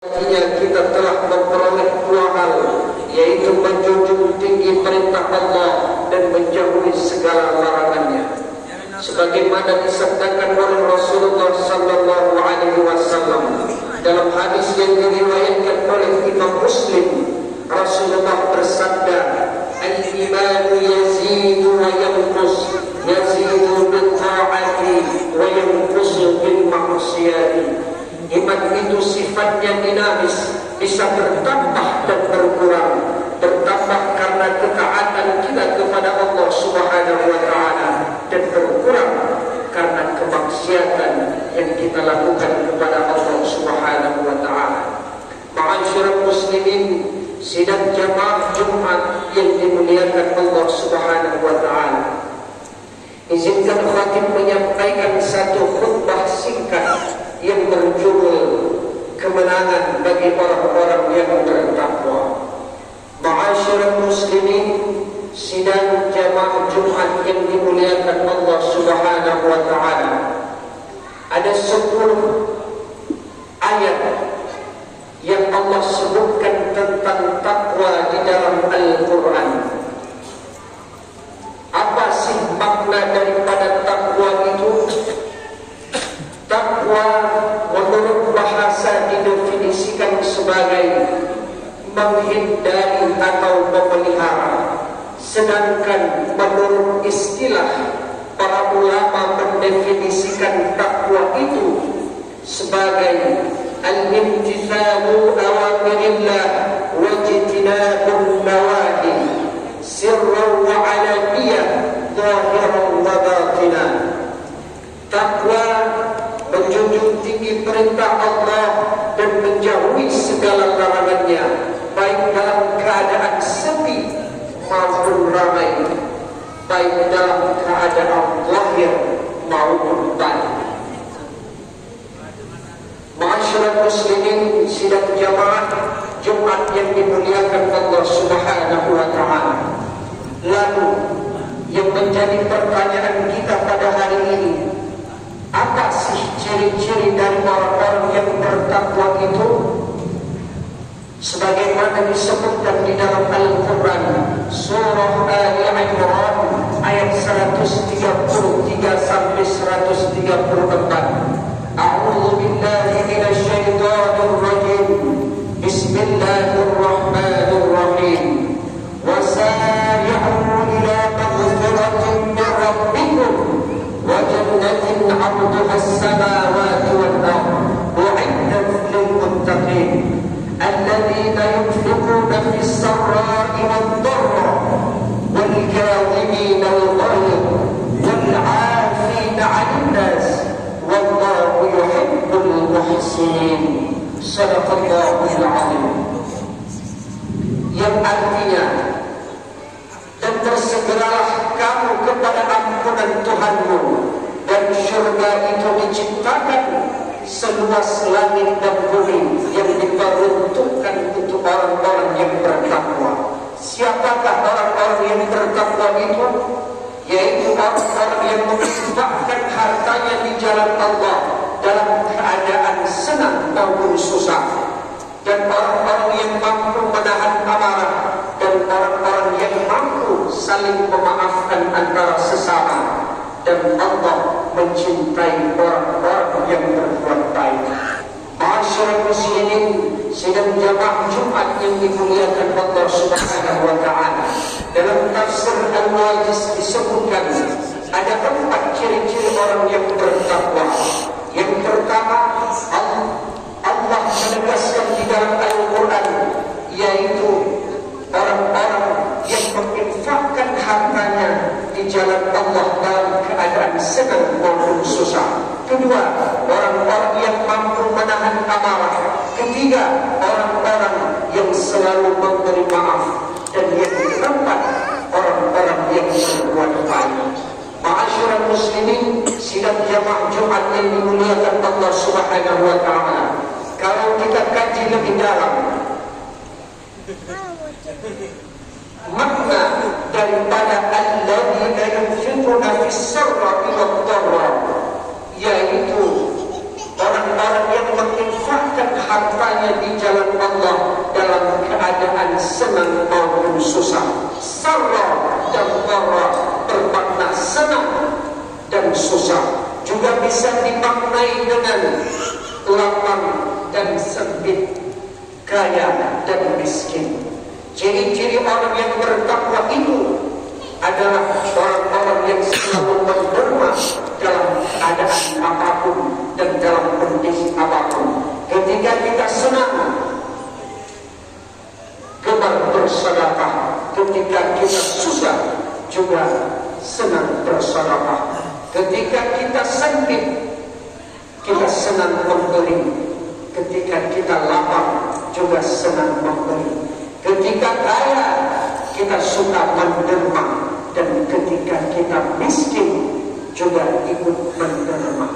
Kita telah memperoleh dua hal, yaitu menjunjung tinggi perintah Allah dan menjauhi segala larangannya, sebagaimana disabdakan oleh Rasulullah sallallahu alaihi wasallam dalam hadis yang diriwayatkan oleh Imam Muslim. Rasulullah bersabda, "Al-imanu yazidu wa yanqus, yazidu bil ta'ati wa yanqusu bil ma'siyati." Iman itu sifatnya dinamis, bisa bertambah dan berkurang. Bertambah karena ketaatan kita kepada Allah Subhanahu wa taala, dan berkurang karena kemaksiatan yang kita lakukan kepada Allah Subhanahu wa taala. Ma'asyiral muslimin, sidang jamaah Jumat yang dimuliakan Allah Subhanahu wa taala, izinkan khatib menyampaikan satu khutbah singkat yang berjudul kemenangan bagi orang-orang yang bertakwa. Ma'asyiral muslimin, sidang jamaah Jumat yang dimuliakan Allah Subhanahu wa taala, ada 10 ayat yang Allah sebutkan tentang takwa di dalam Al-Quran. Apa sih makna daripada takwa itu? Takwa menurut bahasa didefinisikan sebagai menghindari atau memelihara, sedangkan menurut istilah para ulama mendefinisikan takwa itu sebagai al-imtithalu awamirillah wa ijtinabun nawahi sirran wa alaniyah zahiran wa batinan. Takwa menjunjung tinggi perintah Allah dan menjauhi segala larangannya, baik dalam keadaan sepi maupun ramai, baik dalam keadaan zahir maupun batin. Ma'asyiral muslimin, sidang jamaah Jumat yang dimuliakan Allah Subhanahu wa taala. Lalu yang menjadi pertanyaan kita pada hari ini, apa sih ciri-ciri dari orang-orang yang bertakwa itu? Sebagaimana disebutkan di dalam Al-Quran, surah Ali Imran ayat 133 sampai 134. A'udzu billahi minasy syaithanir rajim. Bismillahirrahmanirrahim. Wasari'u ila maghfiratin min rabbikum wa jannatin 'arduha as-samawati wal ardh u'iddat lil muttaqin alladzina yunfiquna fis sarra'i wad dharra wal kadhibina al ghayz wal 'afina 'anil nas wallahu yuhibbul muhsinin. Shadaqallahul 'azim. Yang artinya, dan bersegeralah kamu kepada ampunan Tuhanmu, dan syurga itu diciptakan seluas langit dan bumi yang diperuntukkan untuk orang-orang yang bertakwa. Siapakah orang-orang yang bertakwa itu? Yaitu orang-orang yang menginfakkan hartanya di jalan Allah dalam keadaan senang maupun susah, dan orang-orang yang mampu menahan amarah, dan orang-orang yang mampu saling memaafkan antara sesama. Dan Allah mencintai orang-orang yang berbuat baik. Ma'asyiral muslimin, sidang jamaah Jumat yang dimuliakan Allah Subhanahu wa taala, dalam tafsir Al-Wajiz disebutkan ada 4 ciri-ciri orang yang bertakwa. Yang pertama, Allah menegaskan di dalam Al-Quran, yaitu orang-orang yang menginfakkan hartanya di jalan Allah dalam keadaan senang maupun susah. Kedua, orang-orang yang mampu menahan amarah. Ketiga, orang-orang yang selalu memberi maaf. Dan yang keempat, orang-orang yang berbuat baik. Ma'asyiral muslimin, sidang jamaah Jumat yang dimuliakan Allah Subhanahu wa taala, kalau kita kaji lebih dalam makna daripada alladzina yunfiquna fis sarra'i wad dharra, yaitu orang-orang yang menginfakkan menginfakkan hartanya di jalan Allah dalam keadaan senang maupun susah. Sarra dan dharra bermakna senang dan susah. Juga bisa dimaknai dengan lapang dan sempit, kaya dan miskin. Ciri-ciri orang yang bertakwa itu adalah orang-orang yang selalu menerima dalam keadaan apapun dan dalam kondisi apapun. Ketika kita senang, gemar bersedekah. Ketika kita susah, juga senang bersedekah. Ketika kita sempit, kita senang memberi. Ketika kita lapang, juga senang memberi. Ketika kaya, kita suka menerima. Dan ketika kita miskin, juga ikut menerima.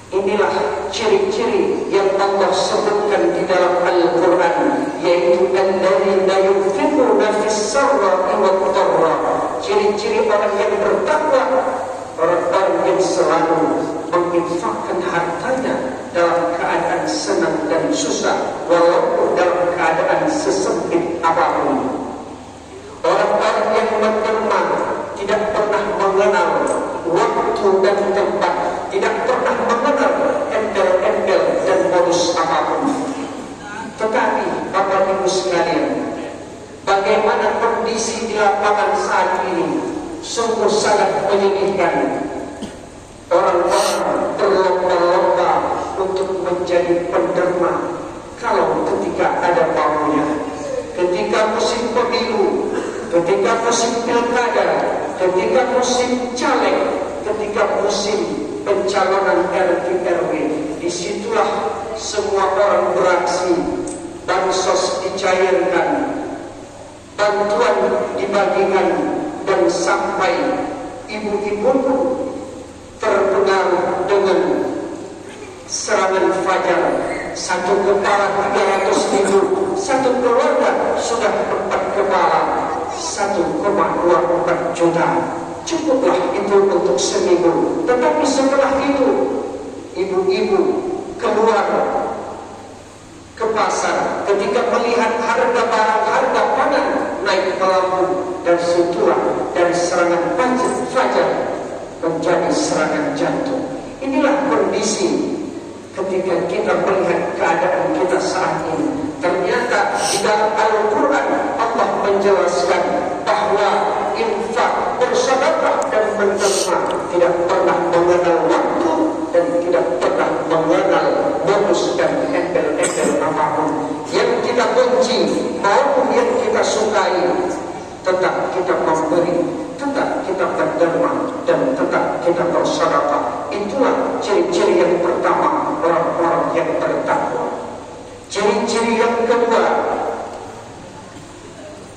Inilah ciri-ciri yang Allah sebutkan di dalam Al-Quran, yaitu alladzina yunfiquna fis-sarra'i wad-dharra. Ciri-ciri orang yang bertakwa, orang-orang yang selalu menginfakkan hartanya dalam keadaan senang dan susah, walaupun dalam keadaan sesempit apapun. Orang-orang yang menerima tidak pernah mengenal waktu dan tempat, tidak pernah mengenal embel-embel dan modus apapun. Tetapi Bapak Ibu sekalian, bagaimana kondisi di lapangan saat ini sungguh sangat menyedihkan. Orang-orang berlomba-lomba untuk menjadi penderma kalau ketika ada maunya. Ketika musim pemilu, ketika musim pilkada, ketika musim caleg, ketika musim pencalonan RT RW, disitulah semua orang beraksi, bansos dicairkan, bantuan dibagikan, dan sampai ibu-ibu pun terpengaruh dengan serangan fajar. Satu kepala 300.000, satu keluarga sudah 4 kepala, 1,24 juta. Cukuplah itu untuk seminggu. Tetapi setelah itu, ibu-ibu keluar ke pasar ketika melihat harga barang, harga pangan naik melambung, dan situlah dari serangan fajar menjadi serangan jantung. Inilah kondisi ketika kita melihat keadaan kita saat ini. Ternyata di dalam Al-Quran Allah menjelaskan bahwa infak, bersedekah dan menerima tidak pernah mengenal waktu dan tidak pernah mengenal modus dan embel-embel apapun. Yang kita benci maupun yang kita sukai, tetap kita memberi, tetap kita berderma, dan tetap kita bersedekah. Itulah ciri-ciri yang pertama orang-orang yang bertakwa. Ciri-ciri yang kedua,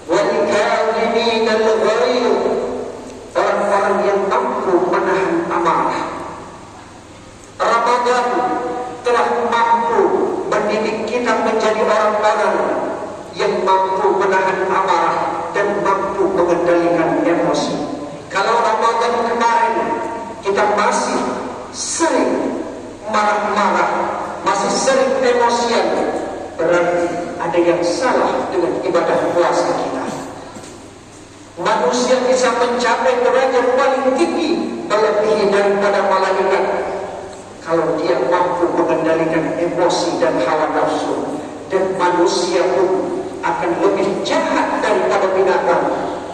wal kadhimin al-ghayz, orang-orang yang mampu menahan amarah. Ramadan telah mampu mendidik kita menjadi orang-orang yang mampu menahan amarah dan mampu mengendalikan emosi. Kalau Ramadan kemarin kita masih sering marah-marah, masih sering emosian, berarti ada yang salah dengan ibadah puasa kita. Manusia bisa mencapai derajat paling tinggi, melebihi daripada malaikat, kalau dia mampu mengendalikan emosi dan hawa nafsu. Dan manusia pun akan lebih jahat daripada binatang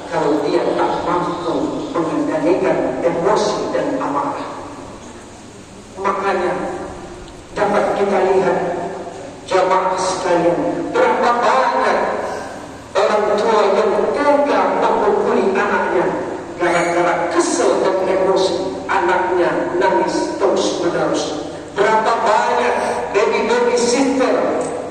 kalau dia tak mampu mengendalikan emosi dan amarah. Makanya dapat kita lihat, jamaah sekalian, berapa banyak orang tua yang tega memukuli anaknya gara-gara kesel dan emosi, anaknya nangis terus menerus. Berapa banyak baby sister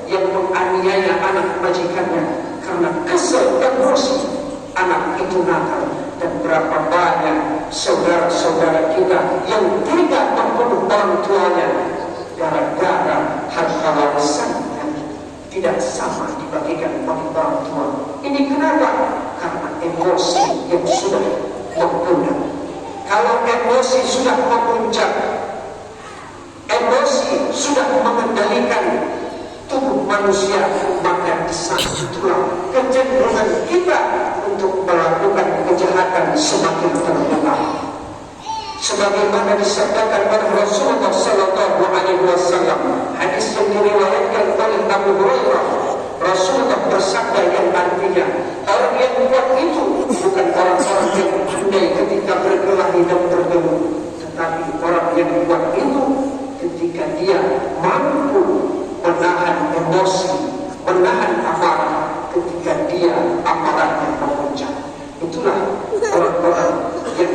yang menganiaya anak majikannya karena kesel dan emosi, anak itu nakal. Dan berapa banyak saudara-saudara kita yang tega membunuh orang tuanya gara-gara harta warisannya tidak sama dibagikan oleh orang tua. Ini kenapa? Karena emosi yang sudah mempunyai. Kalau emosi sudah memuncak, emosi sudah mengendalikan tubuh manusia, maka di saat itulah kecenderungan kita untuk melakukan kejahatan semakin terbuka. Sebagaimana disabdakan oleh Rasulullah Sallallahu Alaihi Wasallam, hadis yang diriwayatkan oleh Abu Hurairah, Rasulullah bersabda yang artinya, orang yang kuat itu bukan orang-orang yang pandai ketika berkelahi dan bergelut, tetapi orang yang kuat itu ketika dia mampu menahan emosi, menahan amarah ketika dia amarahnya memuncak. Itulah orang-orang yang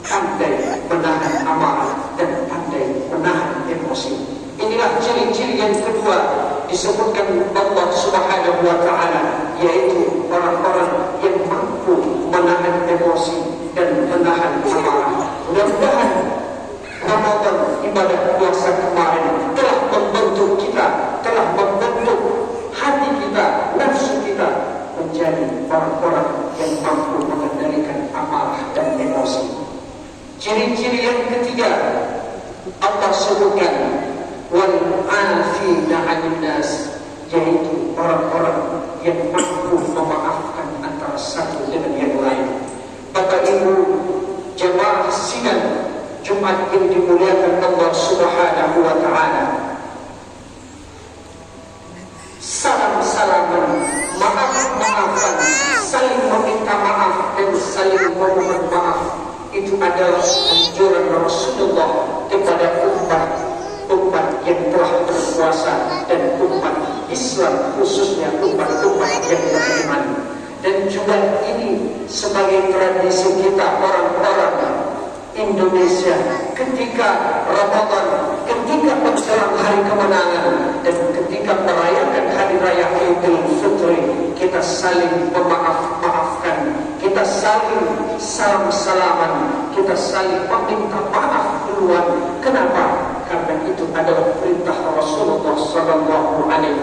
pandai menahan amarah dan pandai menahan emosi. Inilah ciri-ciri yang kedua disebutkan Allah Subhanahu wa taala, yaitu orang-orang yang mampu menahan emosi dan menahan amarah. Mudah-mudahan Ramadan ibadah puasa kemarin telah membentuk kita, telah membentuk hati kita, nafsu kita menjadi orang-orang yang mampu mengendalikan amarah dan emosi. Ciri-ciri yang ketiga Allah sebutkan wal 'afina 'anil nas, yaitu orang-orang yang mampu memaafkan antara satu dengan yang lain. Bapak Ibu jemaah sidang Jumat yang dimuliakan Allah Subhanahu wa taala, salam-salaman, maaf-maafan, saling meminta maaf dan saling memohon maaf, itu adalah anjuran Rasulullah kepada umat yang telah berpuasa dan umat Islam, khususnya umat-umat yang beriman. Dan juga ini sebagai tradisi kita orang-orang Indonesia, ketika Ramadan, ketika menjelang hari kemenangan dan ketika merayakan hari raya Idul Fitri, kita saling memaaf-maafkan, kita saling salam-salaman, kita saling meminta maaf duluan. Kenapa? Karena itu adalah perintah Rasulullah Sallallahu Alaihi